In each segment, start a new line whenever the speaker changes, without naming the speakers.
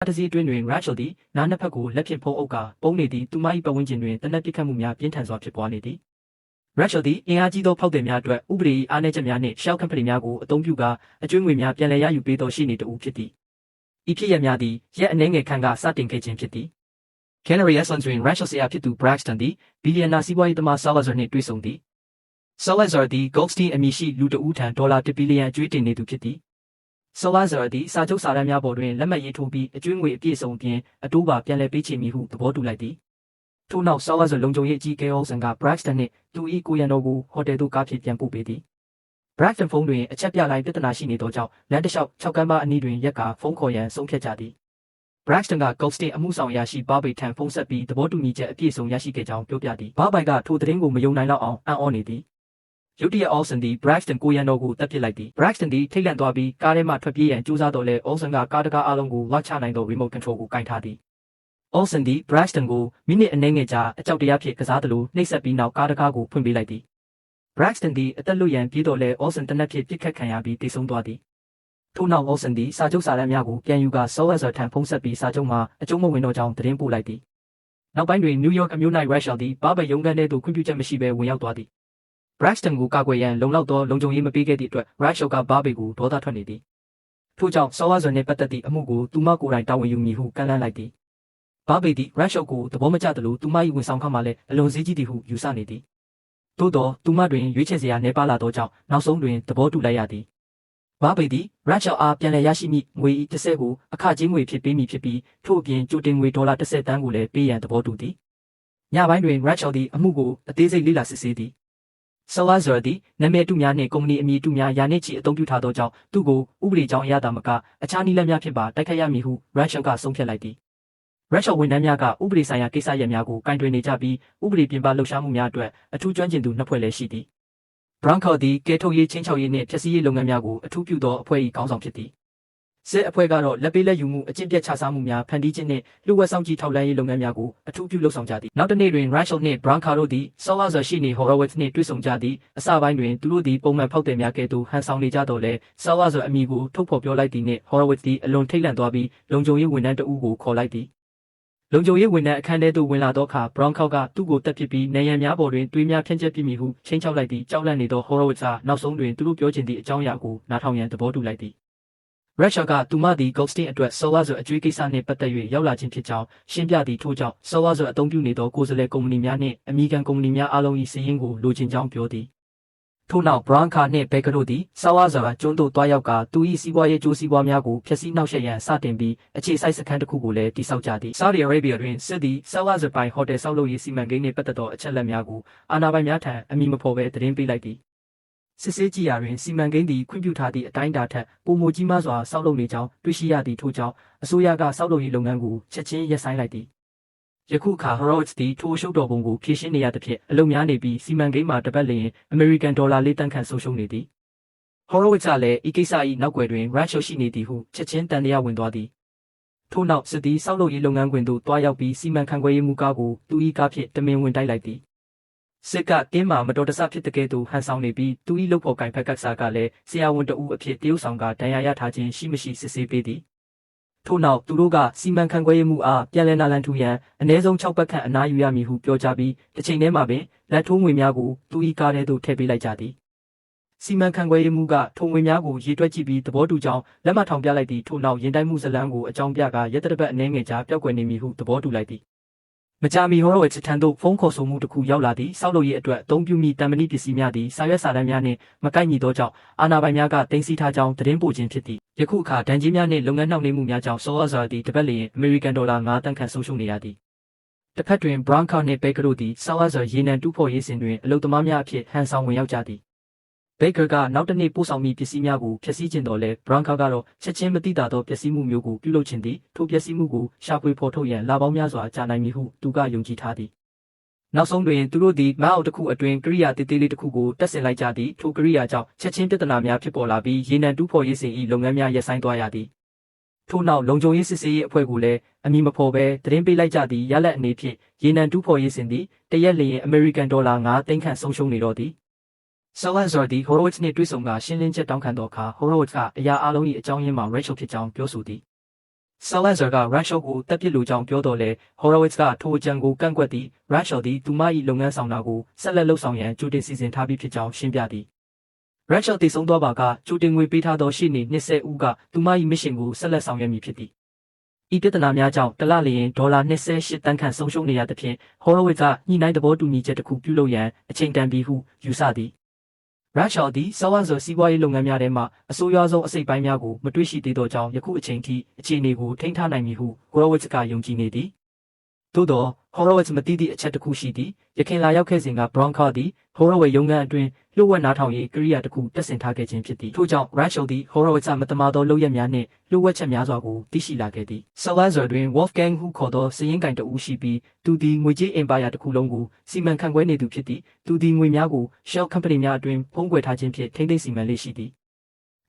တစီအတွင်းတွင် Rachel သည်နားနှစ်ဖက်ကိုလက်ဖြင့်ဖုံးအုပ်ကာပုံးနေသည့်သူမ၏ပတ်ဝန်းကျင်တွင်တနက်ပစ်ခတ်မှုများပြင်းထန်စွာဖြစ်ပွားနေသည် Rachel သည်အင်အားကြီးသောဖောက်သည်များအတွက်ဥပဒေအားနည်းချက်များနှင့် Shell Company များကိုအသုံးပြုကာအကျွေးငွေများပြန်လည်ရယူပေးသောရှိနေတဦးဖြစ်သည်ဤဖြစ်ရပ်များသည်ရက်အနည်းငယ်ခန့်ကစတင်ခဲ့ခြင်းဖြစ်သည် Canary Islands တွင် Rachel ဆရာဖြစ်သူ Braxton သည်ဘီလီယံနာစီးပွားရေးသမား Salazar နှင့်တွေ့ဆုံသည် Salazar သည် Goldstein အမည်ရှိလူတဦးထံဒေါ်လာ1 ဘီလီယံအကျွေးတင်နေသူဖြစ်သည် Salazar သည်စာချုပ်စာတမ်းများပေါ်တွင်လက်မှတ်ရေးထိုးပြီးအကျွေးငွေအပြည့်အစုံအပြင်အတိုးပါပြန်လည်ပေးချေမည်ဟုသဘောတူလိုက်သည်ထို့နောက် Salazar လုံခြုံရေးအကြီးအကဲ Olsen က Braxton နှင့်သူ၏ကိုရန်တော်ကိုဟိုတယ်သို့ကားဖြင့်ပြန်ပို့ပေးသည် Braxton ဖုန်းတွင်အချက်ပြလိုင်းပြဿနာရှိနေသောကြောင့်လမ်းတစ်လျှောက်6ကမ်းပါအနီးတွင်ရက်ကဖုန်းခေါ်ရန်ဆုံးဖြတ်ကြသည် Braxton က Goldstein အမှုဆောင်အရာရှိ Barbie ထံဖုန်းဆက်ပြီးသဘောတူညီချက်အပြည့်အစုံရရှိခဲ့ကြောင်းပြောပြသည် Barbie ကထိုသတင်းကိုမယုံနိုင်လောက်အောင်အံ့ဩနေသည်ရုတ်တရက် Olsen သည် Braxton ကိုရန်တော်ကိုတပ်ပစ်လိုက်သည် Braxton သည်ထိတ်လန့်သွားပြီးကားထဲမှထွက်ပြေးရန်ကြိုးစားတော့လဲ Olsen ကကားတကားအားလုံးကိုလော့ချနိုင်သော remote control ကိုကင်ထားသည် Olsen သည် Braxton ကိုမိနစ်အနည်းငယ်ကြာအကြောက်တရားဖြင့်ကစားသလိုနှိပ်စက်ပြီးနောက်ကားတကားကိုဖွင့်ပေးလိုက်သည် Braxton သည်အသက်လွတ်ရန်ပြေးတော့လဲ Olsen တနက်ဖြင့်ပြစ်ခတ်ခံရပြီးတေဆုံးသွားသည်ထို့နောက် Olsen သည်စာချုပ်စာတမ်းများကိုပြန်ယူကာ Salazar ထံဖုန်းဆက်ပြီးစာချုပ်မှာအကျုံးမဝင်တော့ကြောင်းသတင်းပို့လိုက်သည်နောက်ပိုင်းတွင် New York အမျိုး၌ Rachel သည် Barbie ရုံးခန်းထဲသို့ခွင့်ပြုချက်မရှိဘဲဝင်ရောက်သွားသည် Braxton ကိုကာကွယ်ရန်လုံလောက်သောလုံခြုံရေးမပေးခဲ့သည့်အတွက် Rachel က Barbie ကိုဒေါသထွက်နေသည်ထို့ကြောင့် Salazar နှင့်ပတ်သက်သည့်အမှုကိုသူမကိုယ်တိုင်တာဝန်ယူမည်ဟုကမ်းလှမ်းလိုက်သည် Barbie သည် Rachel ကိုသဘောမကျသလိုသူမ၏ဝန်ဆောင်ခမှလည်းအလွန်ဈေးကြီးသည်ဟုယူဆနေသည်သို့သောသူမတွင်ရွေးချယ်စရာနည်းပါးလာသောကြောင့်နောက်ဆုံးတွင်သဘောတူလိုက်ရသည် Barbie သည် Rachel အားပြန်လည်ရရှိမည့်ငွေ၏30ကိုအခကြေးငွေဖြစ်ပေးမည်ဖြစ်ပြီးထို့အပြင်ကြိုတင်ငွေဒေါ်လာ30တန်းကိုလည်းပေးရန်သဘောတူသည်ညပိုင်းတွင် Rachel သည်အမှုကိုအသေးစိတ်လေ့လာစစ်ဆေးသည် Salazar သည်နာမည်တုများနှင့်ကုမ္ပဏီအမည်တုများယာနှင့်ချီအသုံးပြုထားသောကြောင့်သူ့ကိုဥပဒေကြောင်းအရသာမကအခြားနည်းလမ်းများဖြင့်ပါတိုက်ခိုက်ရမည်ဟု Rachel ကဆုံးဖြတ်လိုက်သည် Rachel ဝန်ထမ်းများကဥပဒေဆိုင်ရာကိစ္စရပ်များကိုကင်တွယ်နေကြပြီးဥပဒေပြင်ပလှုပ်ရှားမှုများအတွက်အထူးကျွမ်းကျင်သူနှစ်ဖွဲ့လည်းရှိသည် Branco သည်ကဲထုတ်ရေးချင်းချောက်ရေးနှင့်ဖျက်ဆီးရေးလုပ်ငန်းများကိုအထူးပြုသောအဖွဲ့၏ခေါင်းဆောင်ဖြစ်သည်စစ်အဖွဲ့ကတော့လက်ပေးလက်ယူမှုအကျင့်ပြတ်ချစားမှုများဖန်တီးခြင်းနှင့်လူဝက်ဆောင်ကြီးထောက်လှမ်းရေးလုပ်ငန်းများကိုအထူးပြုလုပ်ဆောင်ကြသည်နောက်တစ်နေ့တွင် Rachel နှင့် Branco တို့သည် Salazar ရှိနေ Horowitz နှင့်တွေ့ဆုံကြသည်အစပိုင်းတွင်သူတို့သည်ပုံမှန်ဖောက်သည်များကဲ့သို့ဟန်ဆောင်နေကြတော့လဲ Salazar အမည်ကိုထုတ်ဖော်ပြောလိုက်သည်နှင့် Horowitz သည်အလွန်ထိတ်လန့်သွားပြီးလုံခြုံရေးဝန်ထမ်းတဦးကိုခေါ်လိုက်သည်လုံခြုံရေးဝန်ထမ်းအခန်းထဲသို့ဝင်လာသောအခါ Branco ကသူ့ကိုတက်ပစ်ပြီးနေရန်များပေါ်တွင်တွေးများဖြန့်ကျက်ပစ်မိဟုချိန်ချောက်လိုက်သည်ကြောက်လန့်နေသော Horowitz ကနောက်ဆုံးတွင်သူတို့ပြောချင်သည့်အကြောင်းအရာကိုနားထောင်ရန်သဘောတူလိုက်သည် Rachel ကသူမသည် Goldstein အတွက် Salazar အကျွေးကိစ္စနှင့်ပတ်သက်၍ရောက်လာခြင်းဖြစ်ကြောင်းရှင်းပြသည်ထို့ကြောင့် Salazar အသုံးပြုနေသောကိုယ်စားလှယ်ကုမ္ပဏီများနှင့်အမည်ခံကုမ္ပဏီများအားလုံး၏စာရင်းကိုလိုချင်ကြောင်းပြောသည်ထို့နောက် Branco နှင့် Baker တို့သည် Salazar ကျွန်းသို့တွားရောက်ကာသူ၏စီးပွားရေးကျိုးစီးပွားများကိုဖျက်ဆီးနှောက်ယှက်ရန်စတင်ပြီးအခြေစိုက်စခန်းတစ်ခုကိုလည်းတည်ဆောက်ကြသည် Saudi Arabia တွင်စစ်သည် Salazar ပိုင်ဟိုတယ်ဆောက်လုပ်ရေးစီမံကိန်းနှင့်ပတ်သက်သောအချက်အလက်များကိုအာဏာပိုင်များထံအမည်မဖော်ဘဲသတင်းပေးလိုက်သည်စစ်ဆေးကြည့်ရာတွင်စီမံကိန်းသည်ခွင့်ပြုထားသည့်အတိုင်းအတာထက်ပိုမိုကြီးမားစွာဆောက်လုပ်နေကြောင်းတွေ့ရှိရသည့်ထို့ကြောင့်အစိုးရကဆောက်လုပ်ရေးလုပ်ငန်းကိုချက်ချင်းရပ်ဆိုင်းလိုက်သည်ယခုအခါ Horowitz သည်ထိုအရှုပ်တော်ပုံကိုဖြေရှင်းနေရသဖြင့်အလုံများနေပြီးစီမံကိန်းမှာတပတ်လျင် American $4 တန်းခန့်ဆုံးရှုံးနေသည် Horowitz ကလည်းဤကိစ္စ၏နောက်ွယ်တွင် Rachel ရှိနေသည်ဟုချက်ချင်းတန်တရားဝင်သွားသည်ထို့နောက်စစ်သည်ဆောက်လုပ်ရေးလုပ်ငန်းခွင်သို့တွားရောက်ပြီးစီမံခန့်ခွဲရေးမှူးကားကိုသူ၏ကားဖြင့်တမင်ဝင်တိုက်လိုက်သည်စစ်ကတင်းမာမတော်တဆဖြစ်တဲ့ကဲ့သို့ဟန်ဆောင်နေပြီးသူ၏လုပ်ဖော်ကိုင်ဖက်ကစားကလည်းဆရာဝန်တဦးအဖြစ်တရုတ်ဆောင်ကဒဏ်ရာရထားခြင်းရှိမရှိစစ်ဆေးပေးသည်ထို့နောက်သူတို့ကစီမံခန့်ခွဲရေးမှူးအားပြန်လည်နာလန်ထူရန်အနည်းဆုံး6ပတ်ခန့်အနားယူရမည်ဟုပြောကြားပြီးတစ်ချိန်တည်းမှာပင်လက်ထိုးငွေများကိုသူ၏ကားထဲသို့ထည့်ပေးလိုက်ကြသည်စီမံခန့်ခွဲရေးမှူးကထုံငွေများကိုရေတွက်ကြည့်ပြီးသဘောတူကြောင်းလက်မှတ်ထောင်ပြလိုက်သည့်ထို့နောက်ရင်တိုက်မှုဇလန်းကိုအကြောင်းပြကာရက်တပတ်အနည်းငယ်ကြာပျောက်ကွယ်နေမည်ဟုသဘောတူလိုက်သည်မကြာမီ Horowitz ထံသို့ဖုန်းခေါ်ဆိုမှုတစ်ခုရောက်လာသည့်ဆောက်လုပ်ရေးအတွက်အသုံးပြုမိတံမဏိပစ္စည်းများသည်စာရွက်စာတမ်းများနှင့်မကိုက်ညီသောကြောင့်အာဏာပိုင်များကတင်စီထားကြောင်းသတင်းပို့ခြင်းဖြစ်သည်ယခုအခါဒဏ်ကြေးများနှင့်လုပ်ငန်းနှောင့်နှေးမှုများကြောင့် Salazar သည်တပတ်လျင် American $5 တန်းခန့်ဆုံးရှုံးနေရသည်တစ်ဖက်တွင် Branco နှင့် Baker တို့သည် Salazar ရေနံတူးဖော်ရေးစဉ်တွင်အလုပ်သမားများအဖြစ်ဟန်ဆောင်ဝင်ရောက်ကြသည်Baker ကနောက်တစ်နေ့ပို့ဆောင်မိပစ္စည်းများကိုဖျက်ဆီးခြင်းတော်လဲ Branco ကတော့ချက်ချင်းမသိတာသောပျက်စီးမှုမျိုးကိုပြုလုပ်ခြင်းသည်ထိုပျက်စီးမှုကိုရှာဖွေဖော်ထုတ်ရန်လပေါင်းများစွာကြာနိုင်မည်ဟုသူကယုံကြည်ထားသည်နောက်ဆုံးတွင်သူတို့သည်မအောက်တစ်ခုအတွင်းကိရိယာတေးသေးလေးတစ်ခုကိုတက်ဆင်လိုက်ကြသည်ထိုကိရိယာကြောင့်ချက်ချင်းပြဿနာများဖြစ်ပေါ်လာပြီးရေနံတူးဖော်ရေးစဉ်၏လုပ်ငန်းများရပ်ဆိုင်းသွားရသည်ထို့နောက်လုံခြုံရေးစစ်ဆေးရေးအဖွဲ့ကိုလည်းအမည်မဖော်ဘဲသတင်းပေးလိုက်ကြသည်ရလက်အနေဖြင့်ရေနံတူးဖော်ရေးစဉ်သည်တရက်လျင် American $5 သိန်းခန့်ဆုံးရှုံးနေတော့သည်Salazar သည် Horowitz နှင့်တွေ့ဆုံကရှင်းလင်းချက်တောင်းခံသောအခါ Horowitz ကအရာအလုံး၏အကြောင်းရင်းမှာ Rachel ဖြစ်ကြောင်းပြောဆိုသည် Salazar က Rachel ကိုတပ်ပစ်လိုကြောင်းပြောတော်လဲ Horowitz ကထိုအကြံကိုကန့်ကွက်သည် Rachel သည်သူမ၏လုပ်ငန်းဆောင်တာကိုဆက်လက်လုပ်ဆောင်ရန်ကြိုတင်စီစဉ်ထားပြီးဖြစ်ကြောင်းရှင်းပြသည် Rachel တည်ဆုံးသွားပါကကြိုတင်ငွေပေးထားသောရှေ့နေ20ဦးကသူမ၏မစ်ရှင်ကိုဆက်လက်ဆောင်ရွက်မည်ဖြစ်သည်ဤပြဿနာများကြောင့်တလလျင်ဒေါ်လာ28တန်းခန့်ဆုံးရှုံးနေရသဖြင့် Horowitz ကညှိနှိုင်းသဘောတူညီချက်တစ်ခုပြုလုပ်ရန်အချိန်တန်ပြီဟုယူဆသည်Rachel သည် Salazar စီးပွားရေးလုပ်ငန်းများထဲမှအဆိုးရွားဆုံးအစိတ်ပိုင်းများကိုမတွေ့ရှိသေးသောကြောင့်ယခုအချိန်ထိအခြေအနေကိုထိန်းထားနိုင်မည်ဟု Horowitz ကယုံကြည်နေသည်သို့သော Horowitz မသိသည့်အချက်တစ်ခုရှိသည်ယခင်လာရောက်ခဲ့စဉ်က Bronca သည် Horowitz ရုံးခန်းအတွင်းလျှို့ဝှက်နားထောင်ရေးကိရိယာတစ်ခုတက်ဆင်ထားခဲ့ခြင်းဖြစ်သည်ထို့ကြောင့် Rachel သည် Horowitz မတမာသောလုပ်ရက်များနှင့်လျှို့ဝှက်ချက်များစွာကိုသိရှိလာခဲ့သည် Salazar တွင် Wolfgang ဟုခေါ်သောစည်ရင်းကင်တဦးရှိပြီးသူသည်ငွေကြေးအင်ပါယာတစ်ခုလုံးကိုစီမံခန့်ခွဲနေသူဖြစ်သည်သူသည်ငွေများကို Shell Company များအတွင်းဖုံးကွယ်ထားခြင်းဖြင့်ထိန်းသိမ်းစီမံလေးရှိသည်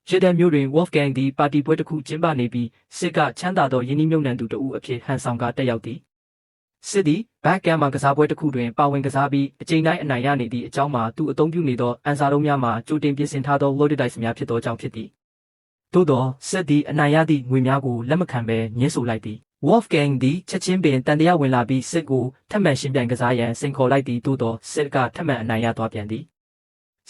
ဂျေဒန်မျိုးတွင် Wolfgang သည်ပါတီပွဲတစ်ခုကျင်းပနေပြီးစစ်ကချမ်းသာသောယင်းနှိမ့်မြုပ်နှံသူတဦးအဖြစ်ဟန်ဆောင်ကတက်ရောက်သည်စစ်သည်ဘက်ကမ်မှာကစားပွဲတစ်ခုတွင်ပါဝင်ကစားပြီးအကြိမ်တိုင်းအနိုင်ရနေသည့်အကြောင်းမှာသူအသုံးပြုနေသောအန်စာလုံးများမှာကြိုတင်ပြင်ဆင်ထားသော loaded dice များဖြစ်သောကြောင့်ဖြစ်သည်သို့သောစစ်သည်အနိုင်ရသည့်ငွေများကိုလက်မခံဘဲညှင်းဆိုလိုက်သည် Wolfgang သည်ချက်ချင်းပင်တန်တရားဝင်လာပြီးစစ်ကိုထပ်မံရှင်းပြိုင်ကစားရန်စိန်ခေါ်လိုက်သည်သို့သောစစ်ကထပ်မံအနိုင်ရသွားပြန်သည်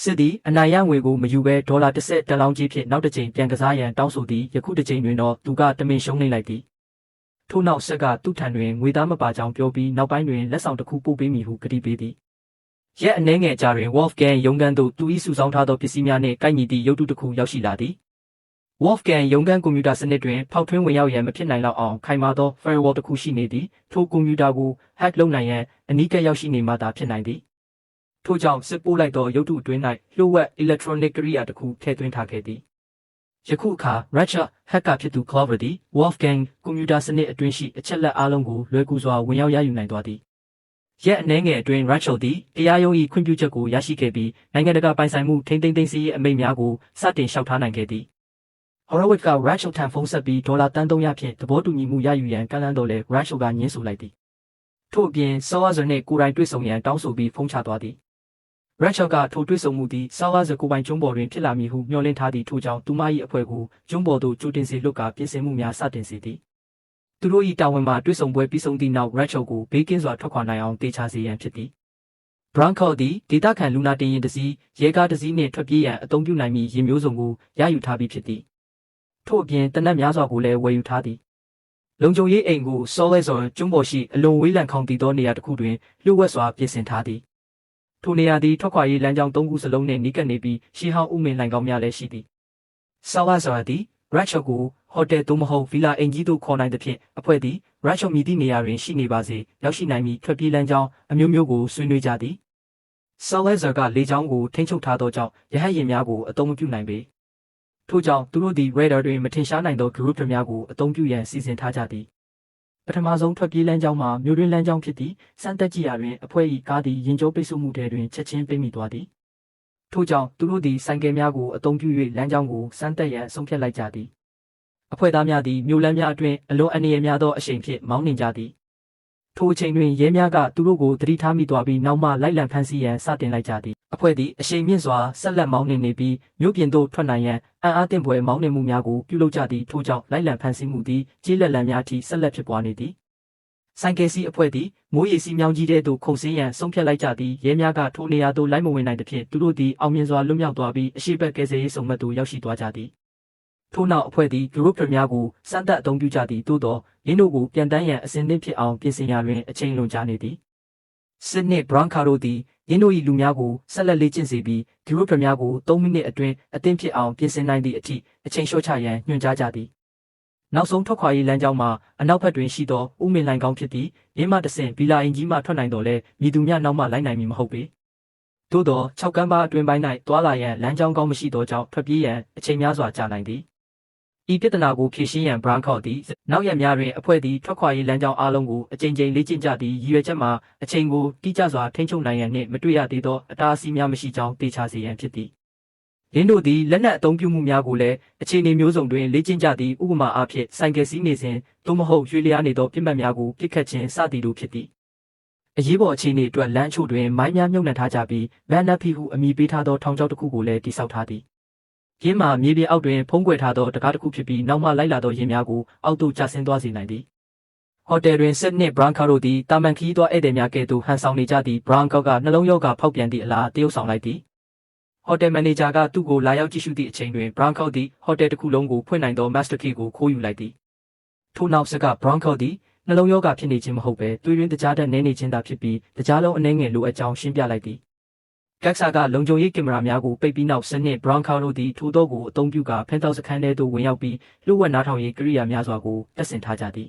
စစ်သည်အနိုင်ရငွေကိုမယူဘဲဒေါ်လာ10တန်လောင်းကြီးဖြင့်နောက်တစ်ကြိမ်ပြန်ကစားရန်တောင်းဆိုသည်ယခုတစ်ကြိမ်တွင်တော့သူကတမင်ရှုံးနေလိုက်သည်ထို့နောက်ဆက်ကသူ့ထံတွင်ငွေသားမပါကြောင်းပြောပြီးနောက်ပိုင်းတွင်လက်ဆောင်တစ်ခုပို့ပေးမည်ဟုကတိပေးသည်ရက်အနှဲငယ်ကြာတွင် Wolfgang ရုံးခန်းသို့သူ၏စုဆောင်းထားသောပစ္စည်းများနှင့်ကိုက်ညီသည့်ရုပ်တုတစ်ခုရောက်ရှိလာသည် Wolfgang ရုံးခန်းကွန်ပျူတာစနစ်တွင်ဖောက်ထွင်းဝင်ရောက်ရန်မဖြစ်နိုင်လောက်အောင်ခိုင်မာသော firewall တစ်ခုရှိနေသည်ထိုကွန်ပျူတာကို hack လုပ်နိုင်ရန်အနီးကပ်ရောက်ရှိနေမှသာဖြစ်နိုင်သည်ထို့ကြောင့်စစ်ပိုးလိုက်သောရုပ်တုအတွင်း၌လျှို့ဝှက် electronic ကိရိယာတစ်ခုထည့်သွင်းထားခဲ့သည်ယခုအခါ Rachel hacker ဖြစ်သူ Clover သည် Wolfgang ကွန်ပျူတာစနစ်အတွင်းရှိအချက်လက်အားလုံးကိုလွယ်ကူစွာဝင်ရောက်ရယူနိုင်သွားသည်ရက်အနှဲငယ်အတွင်း Rachel သည်တရားရုံး၏ခွင့်ပြုချက်ကိုရရှိခဲ့ပြီးနိုင်ငံတကာပိုင်ဆိုင်မှုထိန်းသိမ်းသိမ်းဆည်းရေးအမိန့်များကိုစတင်လျှောက်ထားနိုင်ခဲ့သည် Horowitz က Rachel ထံဖုန်းဆက်ပြီးဒေါ်လာတန်း300ဖြင့်သဘောတူညီမှုရယူရန်ကမ်းလှမ်းတော်လဲ Rachel ကညှင်းဆိုလိုက်သည်ထို့အပြင် Salazar နှင့်ကိုယ်တိုင်တွေ့ဆုံရန်တောင်းဆိုပြီးဖုန်းချသွားသည် Rachel ကထိုတွေ့ဆုံမှုသည် Salazar ကိုပိုင်ကျွန်းပေါ်တွင်ဖြစ်လာမည်ဟုမျှော်လင့်ထားသည့်ထို့ကြောင့်သူမ၏အဖွဲ့ကိုကျွန်းပေါ်သို့ကြိုတင်စေလွှတ်ကာပြင်ဆင်မှုများစတင်စေသည်သူတို့၏တာဝန်မှာတွေ့ဆုံပွဲပြီးဆုံးသည့်နောက် Rachel ကိုဘေးကင်းစွာထွက်ခွာနိုင်အောင်တေချာစေရန်ဖြစ်သည် Bronco သည်ဒေသခံလူနာတင်ယာဉ်တစ်စီးရဲကားတစ်စီးနှင့်ထွက်ပြေးရန်အသုံးပြုနိုင်မည့်ယာဉ်မျိုးစုံကိုရယူထားပြီးဖြစ်သည်ထို့အပြင်တနက်များစွာကိုလည်းဝယ်ယူထားသည်လုံခြုံရေးအိမ်ကို Salazar ကျွန်းပေါ်ရှိအလွန်ဝေးလံခေါင်တည်သောနေရာတစ်ခုတွင်လျှို့ဝှက်စွာပြင်ဆင်ထားသည်ထိုနေရာသည်ထွက်ခွာရေးလမ်းကြောင်း3ခုစလုံးနှင့်နီးကပ်နေပြီးရှေးဟောင်းဥမင်လိုင်ကောင်းများလည်းရှိသည် Salazar သည် Rachel ကိုဟိုတယ်သို့မဟုတ်ဗီလာအိမ်ကြီးသို့ခေါ်နိုင်သဖြင့်အဖွဲ့သည် Rachel မြည်သည့်နေရာတွင်ရှိနေပါစေရောက်ရှိနိုင်မည့်ထွက်ပြေးလမ်းကြောင်းအမျိုးမျိုးကိုဆွေးနွေးကြသည် Salazar ကလေကြောင်းကိုထိန်းချုပ်ထားသောကြောင့်ရဟတ်ယာဉ်များကိုအသုံးမပြုနိုင်ပေထို့ကြောင့်သူတို့သည် radar တွင်မထင်ရှားနိုင်သော group များကိုအသုံးပြုရန်စီစဉ်ထားကြသည်ပထမဆုံးထွက်ပြေးလမ်းကြောင်းမှာမြို့တွင်းလမ်းကြောင်းဖြစ်သည့်စမ်းတက်ကြည့်ရာတွင်အဖွဲ့၏ကားသည်ရင်ကျိုးပိတ်ဆို့မှုတွေတွင်ချက်ချင်းပိတ်မိသွားသည်ထို့ကြောင့်သူတို့သည်ဆိုင်ကယ်များကိုအသုံးပြု၍လမ်းကြောင်းကိုစမ်းတက်ရန်ဆုံးဖြတ်လိုက်ကြသည်အဖွဲ့သားများသည်မြို့လမ်းများအတွင်းအလွန်အန္တရာယ်များသောအရှိန်ဖြင့်မောင်းနှင်ကြသည်ထိုအချိန်တွင်ရဲများကသူတို့ကိုသတိထားမိသွားပြီးနောက်မှလိုက်လံဖမ်းဆီးရန်စတင်လိုက်ကြသည်အဖွဲ့သည်အရှိန်မြင့်စွာဆက်လက်မောင်းနှင်နေပြီးမြို့ပြင်သို့ထွက်နိုင်ရန်အံ့အားသင့်ဖွယ်မောင်းနှင်မှုများကိုပြုလုပ်ကြသည်ထို့ကြောင့်လိုက်လံဖမ်းဆီးမှုသည်ကျေးလက်လမ်းများအထိဆက်လက်ဖြစ်ပွားနေသည်ဆိုင်ကယ်စီးအဖွဲ့သည်မိုးရေစီးမြောင်းကြီးတဲ့သို့ခုန်ဆင်းရန်ဆုံးဖြတ်လိုက်ကြသည်ရဲများကထိုနေရာသို့လိုက်မဝင်နိုင်သဖြင့်သူတို့သည်အောင်မြင်စွာလွတ်မြောက်သွားပြီးအရှိတ်ဘက်ကယ်ဆယ်ရေးစုံမက်သို့ရောက်ရှိသွားကြသည်ထို့နောက်အဖွဲ့သည် group များကိုစမ်းသပ်အသုံးပြုကြသည်သို့သောရင်းတို့ကိုပြန်တန်းရန်အစဉ်သင့်ဖြစ်အောင်ပြင်ဆင်ရာတွင်အချိန်လွန်ကြာနေသည်စစ်နှင့် Bronca တို့သည်ရင်းတို့၏လူများကိုဆက်လက်လေ့ကျင့်စေပြီး group များကို3မိနစ်အတွင်းအသင့်ဖြစ်အောင်ပြင်ဆင်နိုင်သည့်အထိအချိန်လျှော့ချရန်ညွှန်ကြားကြသည်နောက်ဆုံးထွက်ခွာရေးလမ်းကြောင်းမှာအနောက်ဘက်တွင်ရှိသောဥမင်လိုင်ကောင်းဖြစ်သည့်ရင်းမှတဆင့်ဗီလာအင်ကြီးမှထွက်နိုင်တော်လဲမြည်သူများနောက်မှလိုက်နိုင်မည်မဟုတ်ပေသို့သော6ကမ်းပါအတွင်ပိုင်း၌တွာလာရန်လမ်းကြောင်းကောင်းမရှိသောကြောင့်ထွက်ပြေးရန်အချိန်များစွာကြာနိုင်သည်ဤပြဿနာကိုဖြေရှင်းရန် Bronco သည်နောက်ရက်များတွင်အဖွဲ့သည်ထွက်ခွာရေးလမ်းကြောင်းအားလုံးကိုအကြိမ်ကြိမ်လေ့ကျင့်ကြသည့်ရည်ရွယ်ချက်မှာအချိန်ကိုတိကျစွာထိန်းချုပ်နိုင်ရန်နှင့်မတွေ့ရသေးသောအတားအဆီးများမရှိကြောင်းသေချာစေရန်ဖြစ်သည်ရင်းတို့သည်လက်နက်အသုံးပြုမှုများကိုလည်းအခြေအနေမျိုးစုံတွင်လေ့ကျင့်ကြသည့်ဥပမာအားဖြင့်ဆိုင်ကယ်စီးနေစဉ်သို့မဟုတ်ရွှေလျားနေသောပြစ်မှတ်များကိုပစ်ခတ်ခြင်းစသည်တို့ဖြစ်သည်အရေးပေါ်အခြေအနေအတွက်လမ်းအချို့တွင်မိုင်းများမြုပ်နှံထားကြပြီး Van Napi ဟုအမည်ပေးထားသောထောင်ချောက်တစ်ခုကိုလည်းတည်ဆောက်ထားသည် ရင်းမှာမြေပြင်အောက်တွင်ဖုံးကွယ်ထားသောတကားတစ်ခုဖြစ်ပြီးနောက်မှလိုက်လာသောရင်းများကိုအောက်သို့ကျဆင်းသွားစေနိုင်သည်ဟိုတယ်တွင်စစ်နှင့်ဘရန်ကာတို့သည်တာမန်ခီးသောဧည့်သည်များကဲ့သို့ဟန်ဆောင်နေကြသည့်ဘရန်ကာကနှလုံးရောဂါဖောက်ပြန်သည့်အလားတရုပ်ဆောင်လိုက်သည်ဟိုတယ်မန်နေဂျာကသူ့ကိုလာရောက်ကြည့်ရှုသည့်အချိန်တွင်ဘရန်ကာသည်ဟိုတယ်တစ်ခုလုံးကိုဖွင့်နိုင်သောမတ်စတာကီကိုခိုးယူလိုက်သည်ထို့နောက်ဆက်ကဘရန်ကာသည်နှလုံးရောဂါဖြစ်နေခြင်းမဟုတ်ဘဲသွေးရင်းတကြားတက်နေနေခြင်းသာဖြစ်ပြီးတကြားလုံးအနှဲငယ်လိုအပ်ကြောင်းရှင်းပြလိုက်သည်ကက်ဆာကလုံခြုံရေးကင်မရာများကိုပိတ်ပြီးနောက်စစ်နှင့်ဘရန်ကာတို့သည်ထိုသောကိုအသုံးပြုကာဖန်တောက်စခန်းထဲသို့ဝင်ရောက်ပြီးလူဝက်နားထောင်ရေးကိရိယာများစွာကိုတပ်ဆင်ထားကြသည်